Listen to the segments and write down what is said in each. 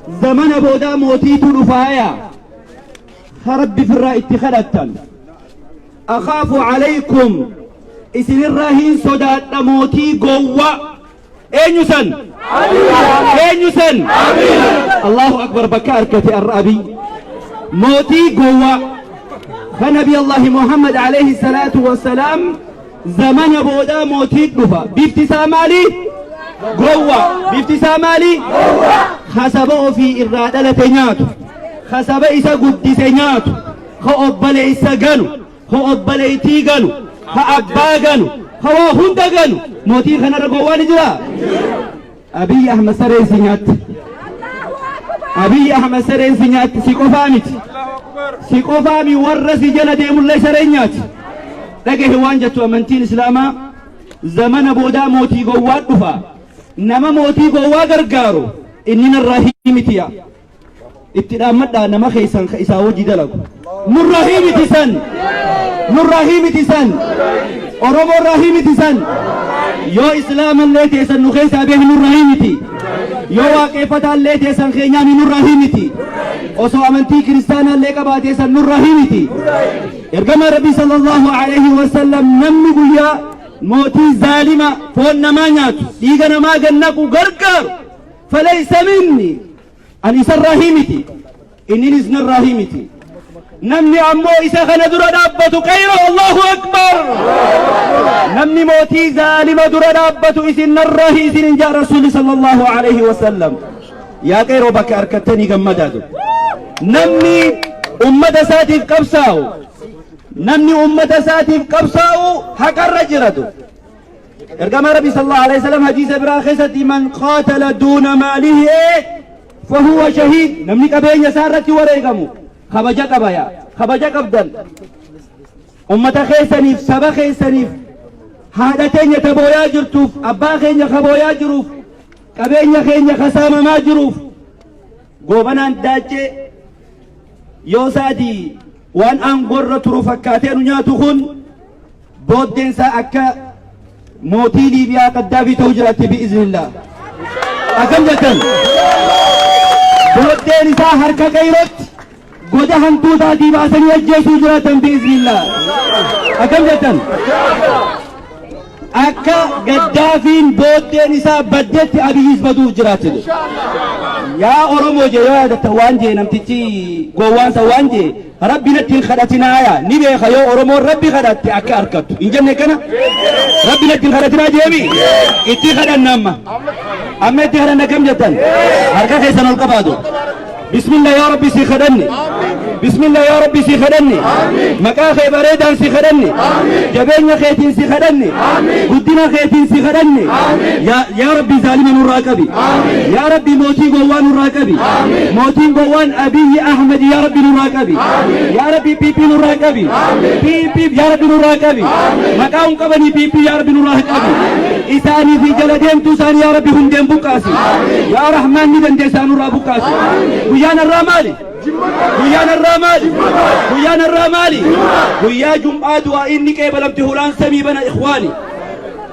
زمن بودا موتي تلفايا خرب في الرأي اتخذتا أخاف عليكم إسن الرهين صدات موتي قوة أين يسن أين يسن الله أكبر بكاركة الرأبي موتي قوة فنبي الله محمد عليه الصلاة والسلام زمن بودا موتي تلفا بابتسامالي قوة بابتسامالي خسبه في إرادة تنياتو خسب إسا قد سنياتو خأبال إسا قنو خأبال إتي قنو خأبا قنو خواهند قنو موتي خنا رقوان جرا أبي أحمد سرين سنيات أبي أحمد سرين سنيات سيكو فامي ورسي جنة ديم الله سرينيات لكي هوان جتو أمنتين إسلاما زمن بودا موتي قوات دفا نما موتي قوات غرغارو إننا الرحيمتيا ابتداء مدى نما خيسان خيسا وجد لكم نور رحيمتسان نور رحيمتسان أرمو الرحيمتسان يو إسلام اللي تيسان نخيسا به نور رحيمتي يو واقفة اللي تيسان خينيامي نور رحيمتي وسو أمنتي كريستانا اللي كبا تيسان نور رحيمتي إرقام ربي صلى الله عليه وسلم نمي قويا موتي ظالمة فون نمانيات ديغنا ما قنقو غرقر فليس مني أنيس الرحيمتي إني نزن الرحيمتي نمني عمو إسا خندر دابتو كيرو الله أكبر نمني موتي ظالمة در دابتو إسن الرحي إسن جاء رسول صلى الله عليه وسلم يا كيرو بك أركتني قمدادو نمني أمة ساتف قبساو نمني أمة ساتف قبساو حق الرجرة إرقام ربي صلى الله عليه وسلم حديث براخسة من قاتل دون ماله فهو شهيد نمني كبين يسارتي وريقمو خبجا قبايا خبجا قبدل أمة خيسانيف سبا خيسانيف هادتين يتبويا جرتوف أبا خين يخبويا جروف كبين خين يخسام ما جروف قوبنا داجي يوسادي وان أنقر تروفكاتين نياتوخن بودين سا أكا موتي ليبيا قدافي توجرات بإذن الله أكم جتن بودين سا حركة كيرت قد هنتوتا ديباسن يجيسو جرات بإذن الله أكم جتن أكا قدافين بودين سا بدت أبيز بدو جرات يا أورمو جي يا دتوانجي نمتتي قوان سوانجي ربي نتين خدتنا يا نبي خيو أورمو ربي خدت أكا أركت إن جنة كنا ربي نتين خدتنا جيبي إتي خدنا أما إتي خدنا كم جتن هركا خيسان القبادو بسم الله يا ربي سيخدني بسم الله يا ربي سيخدني مكا خيبريدان سيخدني جبين خيتين سيخدني قدنا خيتين سيخدني يا ربي ظالم نراكبي يا ربي موتي قوان نراكبي موتي قوان أبي أحمد يا ربي نراكبي يا ربي بيبي نراكبي بيبي يا ربي نراكبي مكا انقبني بيبي يا ربي نراكبي إساني في جلدين توساني يا ربي هندين بكاسي يا رحمن ندن ديسان رابكاسي ويانا الرمالي ويانا الرمالي ويانا الرمالي ويا جمعة دعاء إني كيبلمت هلان سمي بنا إخواني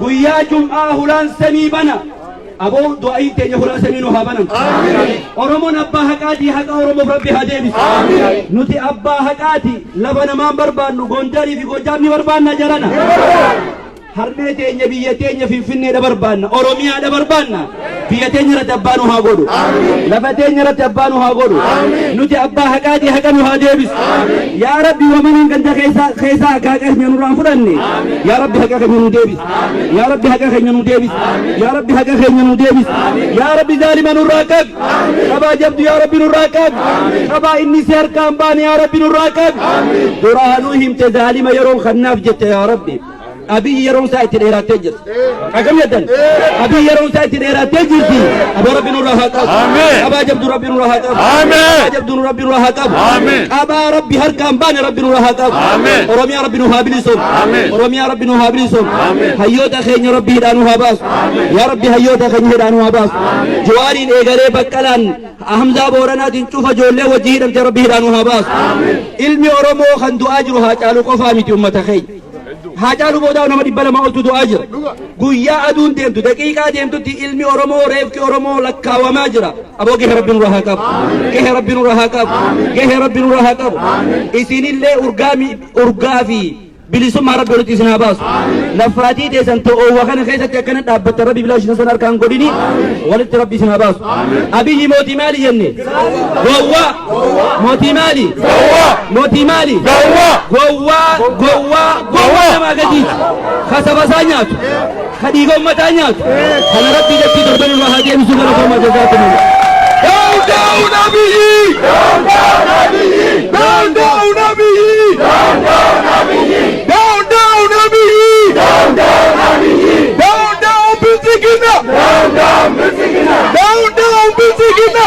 ويا جمعة هلان سمي بنا أبو دعاء تيجي هلان سمي نوها بنا أرمون أبا هكاتي هكا أرمو ربي هديبس نتي أبا هكاتي لبنا ما بربان نغندري في قجامي بربان نجرنا harmee teenya biyya teenya finfinnee dabarbaanna oromiyaa dabarbaanna biyya teenya irratti abbaa nu haa godhu lafa teenya irratti abbaa nu haa godhu nuti abbaa haqaatii haqa nu haa deebisu yaa rabbi wamanan ganda keessaa haqa keenya nurraan fudhanne yaa rabbi haqa keenya nu deebisu yaa rabbi haqa keenya nu deebisu yaa rabbi haqa keenya nu deebisu yaa rabbi zaalima nurraa qabi qabaa jabdu yaa rabbi nurraa qabi qabaa inni si harkaan baane yaa rabbi nurraa qabi duraanuu himte zaalima yeroo kannaaf jette yaa rabbi أبي يرون سايت الإيرا تجر أكم يدن أبي يرون سايت الإيرا تجر أبو ربي نور هاتف أبا جبد ربي نور هاتف جبد ربي نور هاتف أبا ربي هركان بان ربي نور هاتف ورمي ربي نور هابليسون ورمي ربي نور هابليسون هيوتا خيني ربي هدانو هاباس يا ربي هيوتا خيني هدانو هاباس جوارين إيغاري بكالان أحمزا بورنا تنشوف جولي وجهي ربي هدانو هاباس علمي أرمو خندو أجرها تعالو قفامي أمة خي haajaalu boodaa nama 200 oltu du'aa jira guyyaa aduun deemtu daqiiqaa deemtutti ilmi oromoo reefki oromoo lakkaawamaa jira aboo gahee rabbiin nurraa haa qabu gahee rabbiin nurraa haa qabu gahee rabbiin nurraa haa qabu isinillee urgaa fi bilisummaa rabbi walitti isin haa baasu laffaatii teessan to'oowwa kana keessatti akkana dhaabbatta rabbi bilaashina sana harkaan godhini walitti rabbi isin haa baasu abiyyi mootii maali jenne gowwaa mootii maali mootii maali gowwaa namaa gadiiti kasabasaa nyaatu kadhiiga ummataa nyaatu kana rabbii dachii torban irraa haa deebisu gara forma jazaakumullah down abiyyi down abiyyi down abiyyi down abiyyi down abiyyi down abiyyi down bisigina down bisigina down bisigina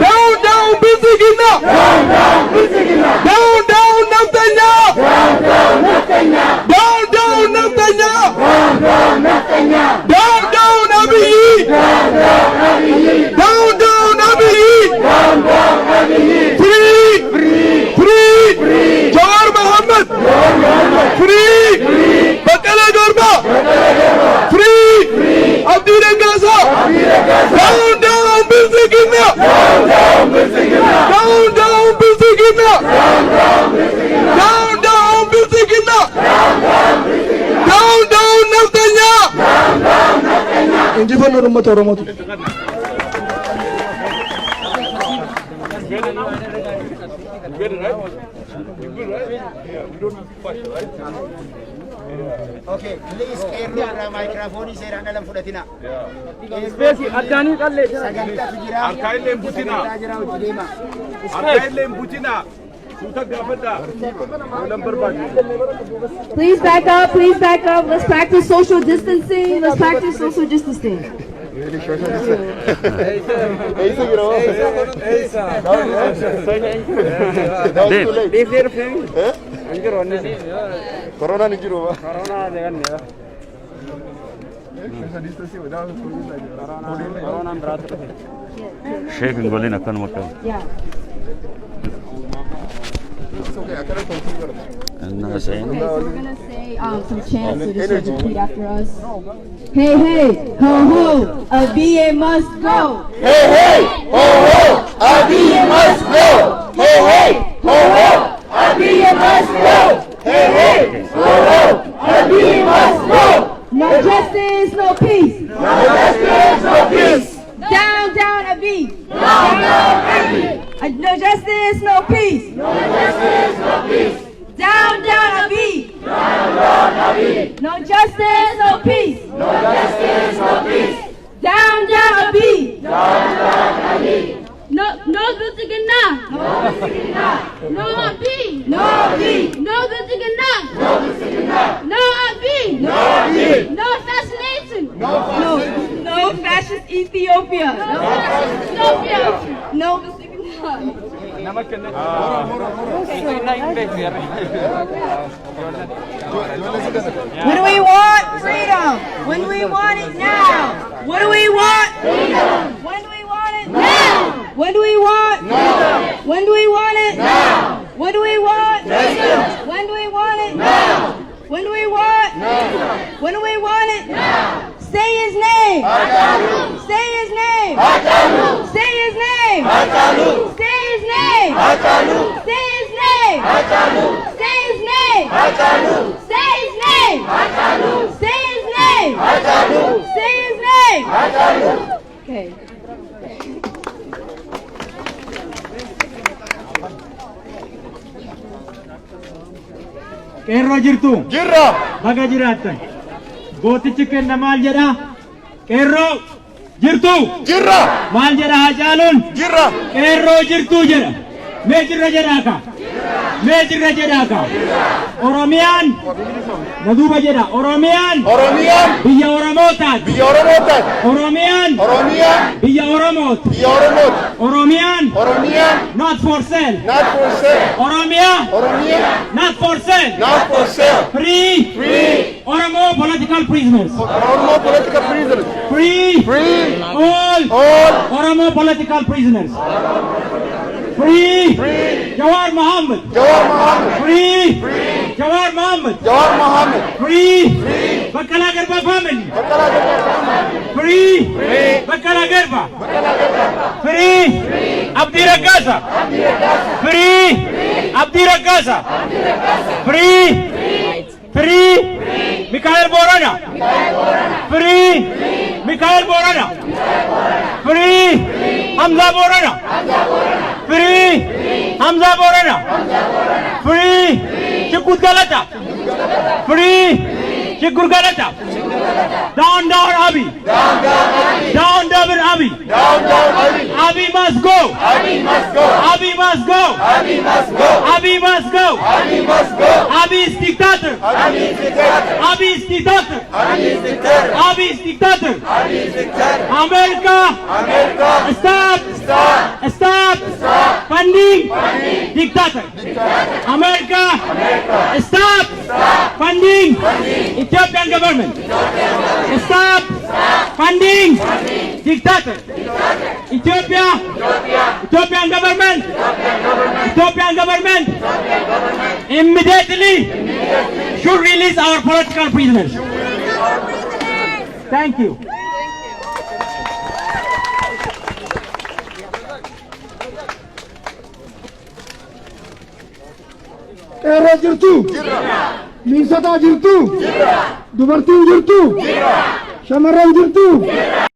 down bisigina down bisigina down naftanya down naftanya down abiyyi down abiyyi free Jawar Mohammed free Bakala Garba free Abdi Rangasa down bisigina down bisigina down bisigina down naftanya injifanno ummat oromo Okay, please carry microphone seeraan dhalan fudhatina. Space addaanii qallee Sagantaa jira. Harkaalee butina. Deema. Harkaalee butina. Suuta gaafadha. Please back up. Let's practice social distancing. Corona ni jiru ba? Sheikh Ngolin akan makan. Yeah. And saying, Okay, so we're gonna say some chants, so just repeat after us. Hey, hey, ho, ho, Abiye must go. Hey hey ho ho Abiy must go. Hey hey ho ho Abiy must go. Hey hey ho ho Abiy must go. No justice, no peace. No justice, no peace. Down, Abiy. Down Abiy. No justice, no peace. No justice, no peace. Down, Abiy. Down Abiy. No justice, no peace. No justice, no peace. Down, Abiy. Down Abiy. No Bisigana. No Bisigina. No Abiy. No Abiy. No Bisigana. No Bisigina. No Abiy. No Abiy. No assassination. No No fascist Ethiopia. No fascist Ethiopia. No Bisigana. What do we want? Freedom. When do we want it? Now. What do we want? Freedom. When do we want it? Now. When do we want? Now. When do we want it? Now. When do we want? Freedom. When do we want it? Now. When do we want? Now. When do we want it? Now. Say his name. Hakalu. Say his name. Hakalu. Say his name. Hakalu. Say his name. Hakalu. Say his name. Hakalu. Say his name. Hakalu. Say his name. Hakalu. Say his name. Hakalu. Say his name. Hakalu. Okay. Qeerroo jirtu Jirra. baga jiraattan gootichi kenna maal jedha qeerroo jirtu Jirra. maal jedha Hacaaluun Jirra. qeerroo jirtu jedha mee jirra jedhaaka mee jirra jedhaaka Oromiyaan na duuba jedha Oromiyaan Oromiyaan biyya Oromootaati biyya Oromootaati. Oromiyaan Oromiyaan biyya Oromooti biyya Oromooti. Oromiyaan Oromiyaan not for sale not for sale. Oromiyaa Oromiyaan not for sale not for sale. free Free Oromo political prisoners. Oromo political prisoners. Free. Free. All. All. Oromo political prisoners. Free. Free. Jawar Mohammed. Jawar Mohammed. Free. Free. Jawar Mohammed. Jawar Mohammed. Free. Free. Bakala Garba family. Bakala Garba family. Free. Free. Bakala Garba. Bakala Garba. Free. Abdi Ragasa. Free. Abdi Ragasa. Free. Free. Mikhail Borana. Free. Mikhail Borana. Free. Hamza Borana. Free. Hamza Borana. Free. Shukut Galata. Free. Shukur Galata. Down, down, Abi. Down, down, Abi. Down, down, Abi. Abi must go. Abi must go. Abi must go. Abi must go. Abi must go. Abi must go. Abi is dictator. Abi is dictator. Abi is dictator. Abi is dictator. Abi is dictator. Abi is dictator. America. America. Stop. Stop. Stop. Stop. Funding. Dictator. America. Stop. Funding. Ethiopian government. Stop. Funding. Dictator. Ethiopia. Ethiopian government. Ethiopian government. Immediately should release our political prisoners. Thank you. Qeerroo jirtu? Miinsataa jirtu? Dubartiin jirtu? Shamarran jirtu?